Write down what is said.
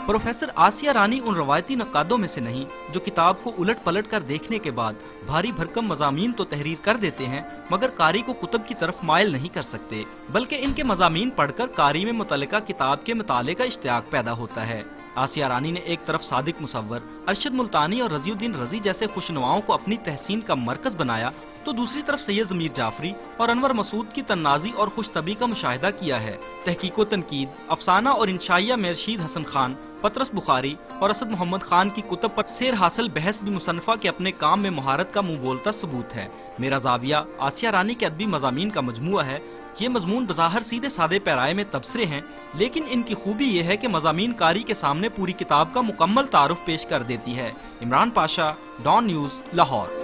Professor आसिया रानी उन रवायती नक्कादों में से नहीं जो किताब को उलट पलट कर देखने के बाद भारी भरकम मज़ामीन तो तहरीर कर देते हैं मगर कारी को कुतुब की तरफ माइल नहीं कर सकते, बल्कि इनके मज़ामीन पढ़कर कारी में मुतल्लिका किताब के मुताले का इश्तियाक पैदा होता है। आसिया रानी ने एक तरफ सादिक मुसव्वर, अरशद मुल्तानी और रजीउद्दीन रजी जैसे खुशनुमाओं को अपनी तहसीन का मरकज बनाया, तो दूसरी तरफ सैयद ज़मीर जाफरी और अनवर मसूद की तन्नाज़ी और खुशतबी का मुशाहिदा किया है। तहकीको तनकीद, अफसाना और इंशाइया में रशीद हसन खान, पतरस बुखारी और असद मोहम्मद खान की कुतुब पर सेर हासिल बहस भी मुसन्नफ़ा के अपने काम में महारत का मुँह बोलता सबूत है। मेरा ज़ाविया आसिया रानी के अदबी मज़ामीन का मजमुआ है। ये मजमून बज़ाहिर सीधे सादे पैराए में तबसरे हैं, लेकिन इनकी खूबी ये है कि मज़ामीन कारी के सामने पूरी किताब का मुकम्मल तारुफ पेश कर देती है। Imran Pasha, Dawn News, Lahore.